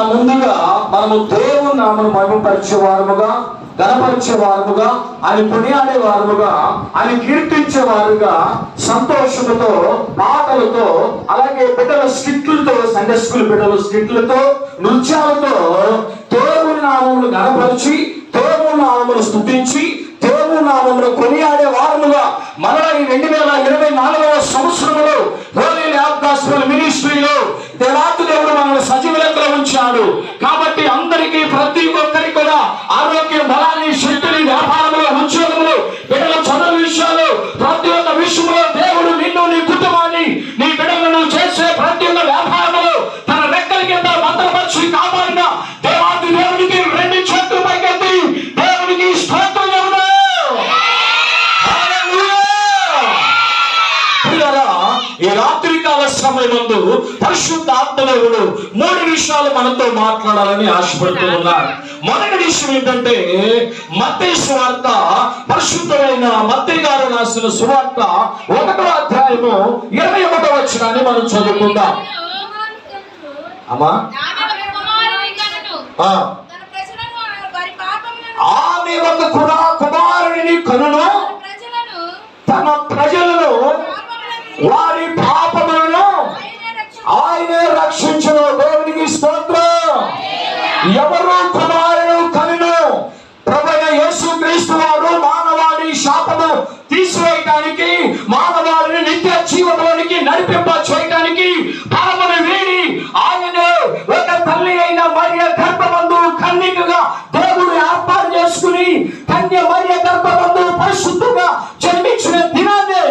ముందుగా మనము దేవుని నామను మహిమపరిచే వారముగా, గణపరిచే వారముగా, ఆయన కొనియాడే వారముగా, ఆయన కీర్తించే వారుగా, సంతోషముతో, పాటలతో, అలాగే బిడ్డల స్కిట్లతో, సండే స్కూల్ బిడ్డల స్కిట్లతో, నృత్యాలతో దేవుని నామమును గణపరిచి, దేవుని నామమును స్తుతించి, దేవుని నామమును కొనియాడే వారముగా మరలా ఈ 2024వ సంవత్సరంలో హోలీ ల్యాబ్ గాస్పెల్ మినిస్ట్రీలో దేవాతి దేవుడు మనల్ని సజీవులతో ఉంచాడు. కాబట్టి అందరికీ, ప్రతి ఒక్కరికి కూడా ఆరోగ్యం, బలాన్ని, శక్తిని, వ్యాపారంలో, ఉద్యోగంలో, బిడ్డల చదువు విషయాలు, ప్రతి ఒక్క విషయంలో దేవుడు నిన్ను, నీ కుటుంబాన్ని, నీ బిడ్డలను చేసే ప్రతి ఒక్క వ్యాపారంలో తన రెక్కల కింద భద్రపరిచి కాపాడిన దేవాతి దేవునికి 2 చేతులు పైకెత్తి దేవునికి స్తోత్రం. ఈ రాత్రికాల సమయమందు పరిశుద్ధ ఆత్మదేవుడు 3 విషయాలు మనతో మాట్లాడాలని ఆశపడుతూ ఉన్నారు. మొదటి విషయం ఏంటంటే, మత్తయి సువార్త, పరిశుద్ధమైన మత్తయి గారు రాసిన సువార్త 1వ అధ్యాయము 21వ వచనాన్ని మనం చదువుకుందాం. అమ్మా, ఆమె ఒక కుమారుడిని కనును, తన ప్రజలను వారి పాపములను ఆయనే రక్షించును. దేవునికి స్తోత్రం. ఎవరు కుమారుడు కనును? ప్రభువైన యేసుక్రీస్తు వారు మానవాళి శాపము తీసివేయడానికి, మానవాళిని నిత్య జీవంలోనికి నడిపింప చేయడానికి పాపమును వీడి ఆయనే ఒక తల్లి అయిన మరియ గర్భమందు కన్యకగా దేవుడు ఏర్పాటు చేసుకుని కన్య మరియ గర్భమందు పరిశుద్ధంగా జన్మించిన దినాన్నే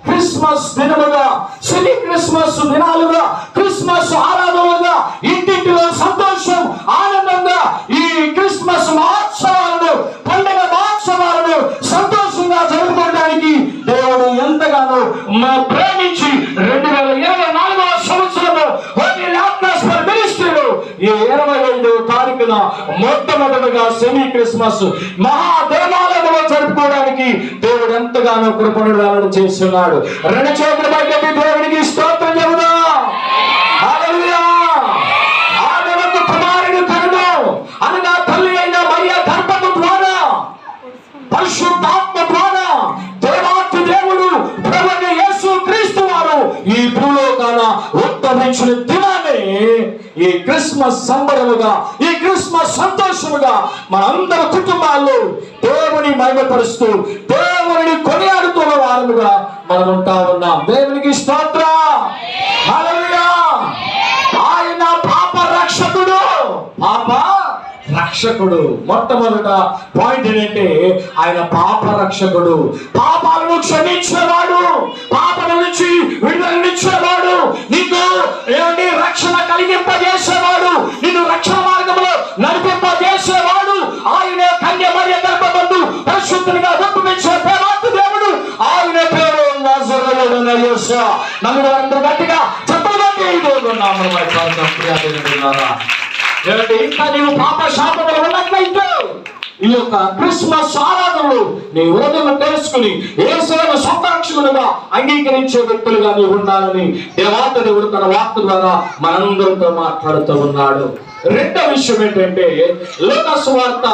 క్రిస్మస్ దినముగా, సిటీ క్రిస్మస్ దినాలుగా, క్రిస్మస్ ఆరాధనలుగా, ఇంటింటిలో సంతోషం, ఆనందంగా ఈ క్రిస్మస్ మహోత్సవాలను, పండుగ మహోత్సవాలను సంతోషంగా జరుపుకోవడానికి దేవుడు ఎంతగానో ప్రేమించి 2024వ సంవత్సరము ఈ 25వ తారీఖున మొట్టమొదటిగా సెమీ క్రిస్మస్ మహాదేవాలయంలో జరుపుకోవడానికి దేవుడు ఎంతగానో కృపను చేస్తున్నాడు. 2 చేతుల పైకి దేవునికి స్తోత్రం చెబుదాం. హల్లెలూయా. ఆమె ఒక కుమారుడు కనును అనగా తల్లి అయిన మరియ గర్భము ద్వారా, పరిశుద్ధాత్మ ద్వారా దేవాతి దేవుడు ప్రభువైన యేసుక్రీస్తు వారు ఈ భూలోకాన ఉద్భవించిన దినాన్ని ఈ క్రిస్మస్ సంబరముగా, ఈ క్రిస్మస్ సంతోషముగా మనందరి కుటుంబాల్లో దేవుని మహిమపరుస్తూ, దేవుని కొనియాడుతున్న వారముగా మనం ఉంటా ఉన్నాం. దేవునికి స్తోత్రం. హల్లెలూయా. ఆయన పాప రక్షకుడు. పాప రక్షకుడు. మొట్టమొదట పాయింట్ ఏంటంటే, ఆయన పాప రక్షకుడు. పాపాలను క్షమించేవాడు, పాపల నుంచి విడుదలనిచ్చేవాడు, నీకు ఏమిటి రక్షణ కలిగింపజేసేవాడు, నిన్ను రక్షణ మార్గంలో నడిపింపజేసేవాడు. ఆయనే కన్య మరియ గర్భమందు పరిశుద్ధునిగా రూపొందించే దేవాతి దేవుడు. ఆయన పేరు నజరేయుడైన యేసు. నన్ను అందరూ గట్టిగా చెప్పడానికి ఇంకా నీవు పాప శాపములు ఉన్నట్లయితే ఈ యొక్క క్రిస్మస్ ఆరాధనలు నీ హృదయం తెలుసుకుని యేసును సొంత రక్షకులుగా అంగీకరించే వ్యక్తులుగా నీవు ఉండాలని దేవాతి దేవుడు తన వాక్కు ద్వారా మనందరితో మాట్లాడుతూ ఉన్నాడు. 2వ విషయం ఏంటంటే, లూకా సువార్త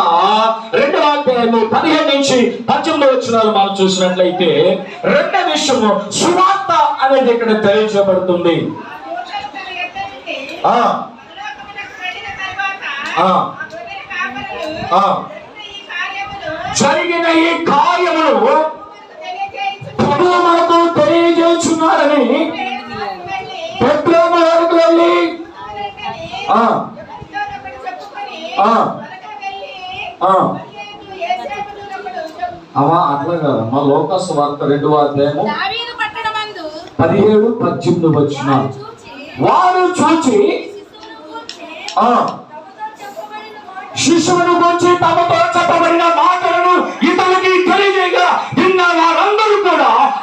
2వ అధ్యాయము 15 నుంచి 18 వచనాలు మనం చూసినట్లయితే 2వ విషయము సువార్త అనేది ఇక్కడ తెలియజేయబడుతుంది. జరిగిన ఈ కార్యములు ప్రభువు మనకు తెలియజేస్తున్నారని పెట్రోలు వరకు వెళ్ళి అట్లా కాదమ్మా. లూకా సువార్త 2వ అధ్యాయము 17-18 వచనాలు. వారు చూచి శిశువును గురించి తమతో చెప్పబడిన మాటలను ఇతనికి